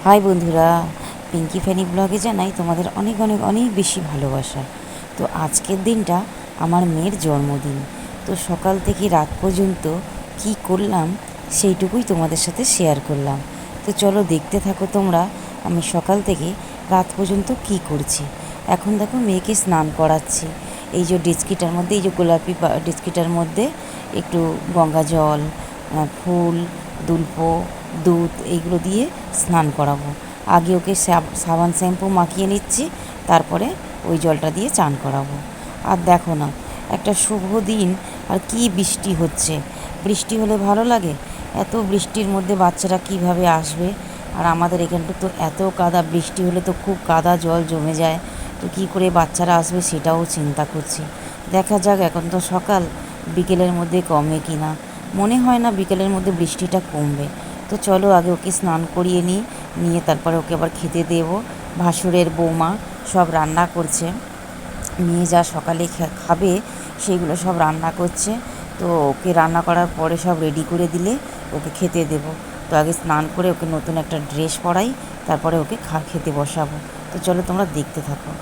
High বন্ধুরা, পিঙ্কি ফ্যানি ব্লগে জানাই তোমাদের অনেক অনেক অনেক বেশি ভালোবাসা। তো আজকের দিনটা আমার মেয়ের জন্মদিন। তো সকাল থেকে রাত পর্যন্ত কি করলাম সেইটুকুই তোমাদের সাথে শেয়ার করলাম। তো চলো দেখতে থাকো তোমরা আমি সকাল থেকে রাত পর্যন্ত কি করছি। এখন দেখো মেয়েকে স্নান করাচ্ছি। এই যে ডেচকিটার মধ্যে, এই যে গোলাপি ডেচকিটার মধ্যে একটু গঙ্গা জল, ফুল, দুল্প, দুধ এইগুলো দিয়ে স্নান করাবো। আগে ওকে সাবান শ্যাম্পু মাখিয়ে নিচ্ছি, তারপরে ওই জলটা দিয়ে চান করাবো। আর দেখো না, একটা শুভ দিন আর কি বৃষ্টি হচ্ছে। বৃষ্টি হলে ভালো লাগে? এত বৃষ্টির মধ্যে বাচ্চারা কিভাবে আসবে? আর আমাদের এখানটা তো এত কাদা, বৃষ্টি হলে তো খুব কাদা জল জমে যায়। তো কী করে বাচ্চারা আসবে সেটাও চিন্তা করছি। দেখা যাক, এখন তো সকাল, বিকেলের মধ্যে কমে কি না। মনে হয় না বিকেলের মধ্যে বৃষ্টিটা কমবে। তো চলো আগে ওকে স্নান করিয়ে নিয়ে তারপরে ওকে আবার খেতে দেবো। ভাসুরের বৌমা সব রান্না করছে, মেয়ে যা সকালে খাবে সেইগুলো সব রান্না করছে। তো ওকে রান্না করার পরে সব রেডি করে দিলে ওকে খেতে দেবো। তো আগে স্নান করে ওকে নতুন একটা ড্রেস পরাই, তারপরে ওকে খেতে বসাবো। তো চলো তোমরা দেখতে থাকো।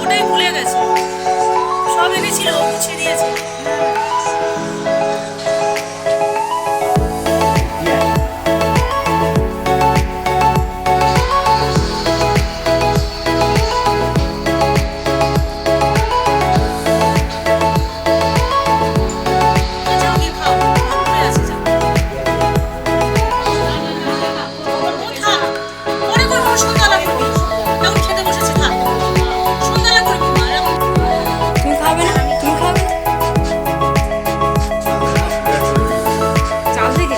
ওটাই ভুলে গেছে, সব এনেছিল মুছে দিয়েছে। যাও গিয়ে খাও, ভাত পড়ে আছে, যাও। ও থাক, পরে করবো, সন্ধ্যাবেলা করবি। এখন খেতে বসেছি, থাক, সন্ধ্যাবেলা করবি মা, এরকম। তুমি খাবে না? তুমি খাবে না? চাল থেকে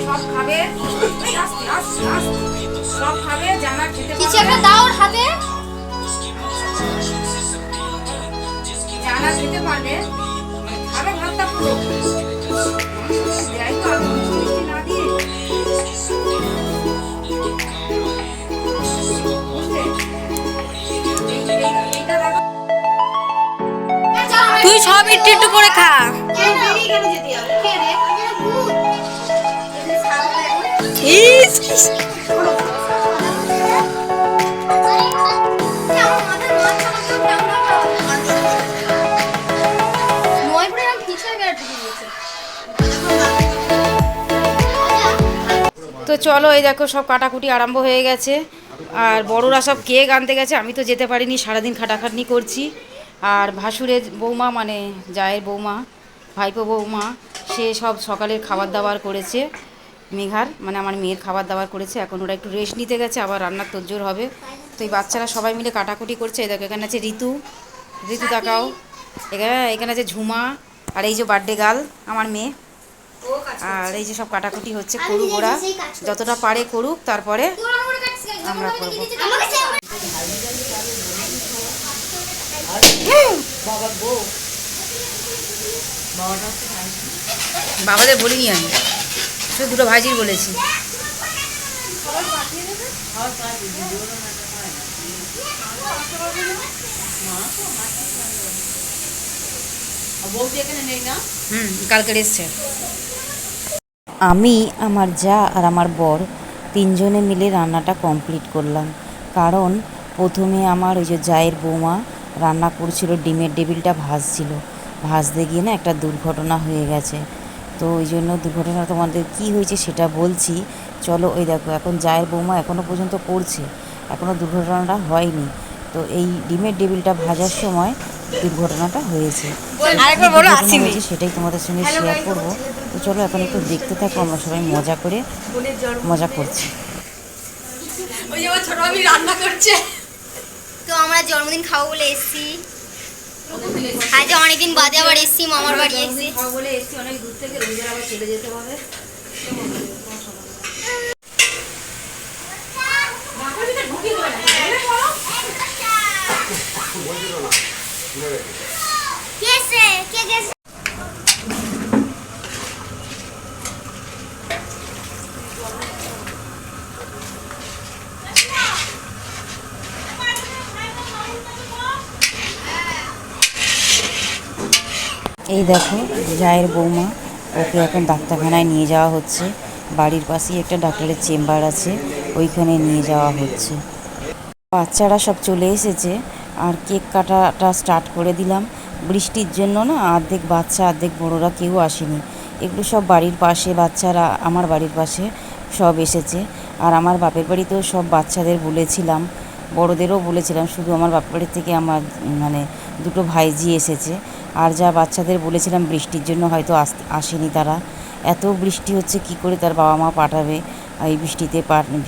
সব খাবে। এই আস্তে আস্তে আস্তে, সব খাবে, জানা খেতে কিছু পারবে একটা না। দাও ওর হাতে। জানা খেতে পারবে, খাবে ভাতটা পুরো। দেয় তো আলু মিষ্টি মিষ্টি না দিয়ে। বুঝলে? এইটা দেখো। তুই সব একটু একটু করে খা। ইস, ইস। তো চলো, এই দেখো সব কাটাকুটি আরম্ভ হয়ে গেছে। আর বড়রা সব কেক আনতে গেছে, আমি তো যেতে পারিনি, সারাদিন খাটাখাটনি করছি। আর ভাসুরের বৌমা, মানে জায়ের বৌমা, ভাইপো বৌমা, সে সব সকালের খাবার দাবার করেছে। মেঘার, মানে আমার মেয়ের খাবার দাবার করেছে। এখন ওরা একটু রেস্ট নিতে গেছে, আবার রান্নার তোড়জোড় হবে। তো এই বাচ্চারা সবাই মিলে কাটাকুটি করছে। এই দেখো, এখানে আছে ঋতু, ঋতু তাকাও। এখানে আছে ঝুমা, আর এই যে বার্থডে গার্ল আমার মেয়ে। আর এই যে সব কাটাকুটি হচ্ছে, করুক ওরা, যতটা পারে করুক, তারপরে আমরা করবো। বাবাদের বলিনি আমি, শুধু দুটো ভাইজির বলেছি। কালকে এসছে। আমি, আমার যা আর আমার বর তিনজনে মিলে রান্নাটা কমপ্লিট করলাম। কারণ প্রথমে আমার ওই যে জায়ের বৌমা রান্না করছিল, ডিমের টেবিলটা ভাজছিল, ভাজতে গিয়ে না একটা দুর্ঘটনা হয়ে গেছে। তো ওই জন্য দুর্ঘটনা তোমাদের কী হয়েছে সেটা বলছি। চলো, ওই দেখো এখন জায়ের বৌমা এখনও পর্যন্ত করছে, এখনও দুর্ঘটনাটা হয়নি। তো এই ডিমের টেবিলটা ভাজার সময় দুর্ঘটনাটা হয়েছে। দুর্ঘটনা হয়েছে সেটাই তোমাদের সঙ্গে শেয়ার করবো। তো চলো এখন একটু দেখতে থাকো, আমরা সবাই মজা করছি। তো আমরা জন্মদিন খাবো বলে এসেছি, আজ অনেকদিন বাদে আবার এসেছি মামার বাড়ি এসেছি। অনেক দূর থেকে রোজগার আবার চলে যেতে হবে। এই দেখো জায়ের বৌমা, ওকে এখন ডাক্তারখানায় নিয়ে যাওয়া হচ্ছে। বাড়ির পাশেই একটা ডাক্তারের চেম্বার আছে, ওইখানে নিয়ে যাওয়া হচ্ছে। বাচ্চারা সব চলে এসেছে আর কেক কাটাটা স্টার্ট করে দিলাম। বৃষ্টির জন্য না অর্ধেক বাচ্চা অর্ধেক বড়োরা কেউ আসেনি। এগুলো সব বাড়ির পাশে বাচ্চারা, আমার বাড়ির পাশে সব এসেছে। আর আমার বাপের বাড়িতেও সব বাচ্চাদের বলেছিলাম, বড়োদেরও বলেছিলাম, শুধু আমার বাপের বাড়ি থেকে আমার মানে দুটো ভাইঝি এসেছে। আর যা বাচ্চাদের বলেছিলাম বৃষ্টির জন্য হয়তো আসেনি তারা। এত বৃষ্টি হচ্ছে, কি করে তার বাবা মা পাঠাবে এই বৃষ্টিতে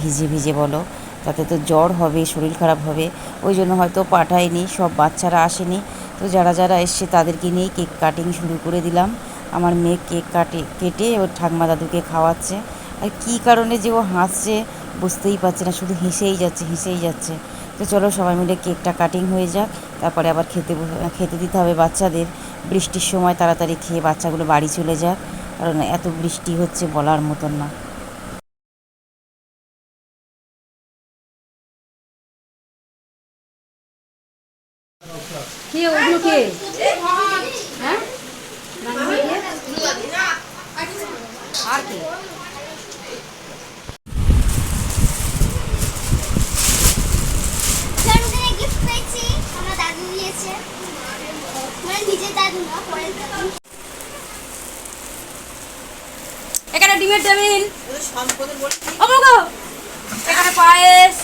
ভিজে ভিজে বলো, তাতে তো জ্বর হবে, শরীর খারাপ হবে। ওই জন্য হয়তো পাঠায়নি, সব বাচ্চারা আসেনি। তো যারা যারা এসছে তাদেরকে নিয়েই কেক কাটিং শুরু করে দিলাম। আমার মেয়ে কেক কেটে ওর ঠাকমা দাদুকে খাওয়াচ্ছে। আর কী কারণে যে ও হাসছে বুঝতেই পারছে না, শুধু হেসেই যাচ্ছে। তো চলো সবাই মিলে কেকটা কাটিং হয়ে যাক, তারপরে আবার খেতে দিতে হবে বাচ্চাদের। বৃষ্টির সময় তাড়াতাড়ি খেয়ে বাচ্চাগুলো বাড়ি চলে যাক, কারণ এত বৃষ্টি হচ্ছে বলার মতন না। কে ওগুলো কে? হ্যাঁ, আর কে? জন্মদিনে গিফট পেয়েছি, আমার দাদু দিয়েছে, মানে নিজের দাদু না, পরের দাদু। এখানে ডিমের টেবিল, এখানে পায়েস,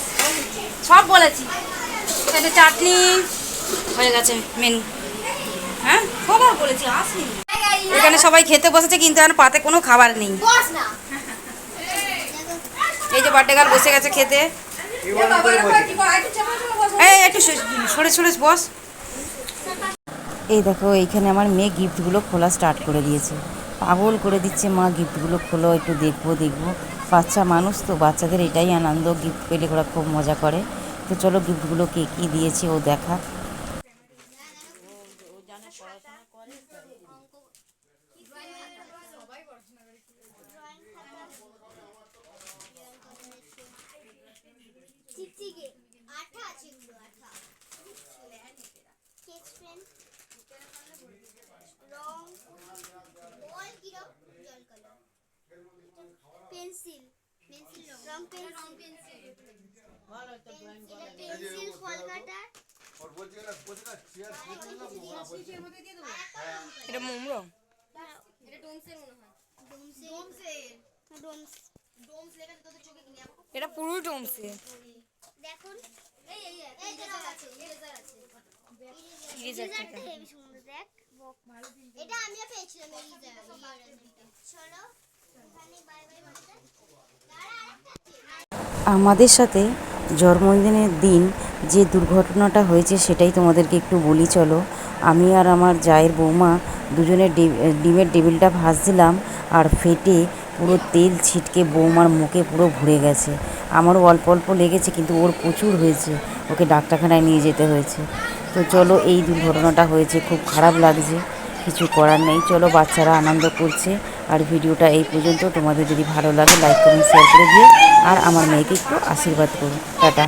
সব বলেছি। এখানে চাটনি হয়ে গেছে মেনু। হ্যাঁ, সবার বলেছি আসেনি। এখানে সবাই খেতে বসেছে, কিন্তু এখন পাতে কোনো খাবার নেই। বস না, এই যে বার্থডে গার্ল বসে গেছে খেতে। এই একটু সরে বস। এই দেখো এইখানে আমার মেয়ে গিফটগুলো খোলা স্টার্ট করে দিয়েছে, পাগল করে দিচ্ছে, মা গিফটগুলো খোলো, একটু দেখবো। বাচ্চা মানুষ তো, বাচ্চাদের এটাই আনন্দ, গিফট পেলে ওরা খুব মজা করে। তো চলো গিফটগুলো কে কী দিয়েছে ও দেখা। চিকচিকে আঠা আছে, এগুলো আঠা, স্কেচ পেন, রং, বল কিরম, জল কালার, পেন্সিল, রং পেন্সিল, পেন্সিল, ফল কাটার, এটা মোমরো, এটা ডোমসের মনে হয়, ডোমস লেখা তোদের চোখে কিনে যাবো। এটা পুরো ডোমসে। দেখুন এই ইরেজার আছে, ইরেজারটা হেভি সুন্দর, দেখ এটা আমিও পেয়েছিলাম ইরেজার। চলো ওখানে বাই বাই বলতে আমাদের সাথে জন্মদিনের দিন যে দুর্ঘটনাটা হয়েছে সেটাই তোমাদেরকে একটু বলি চলো। আমি আর আমার জায়ের বৌমা দুজনে ডিমের টেবিলটা ভাজছিলাম, আর ফেটে পুরো তেল ছিটকে বৌমার মুখে পুরো ভরে গেছে। আমারও অল্প অল্প লেগেছে, কিন্তু ওর প্রচুর হয়েছে, ওকে ডাক্তারখানায় নিয়ে যেতে হয়েছে। তো চলো, এই দুর্ঘটনাটা হয়েছে, খুব খারাপ লাগছে, কিছু করার নেই। চলো, বাচ্চারা আনন্দ করছে। আর ভিডিওটা এই পর্যন্ত। তোমাদের যদি ভালো লাগে লাইক কমেন্ট শেয়ার করে দিও, আর আমার মেয়েকে একটু আশীর্বাদ করো। টাটা।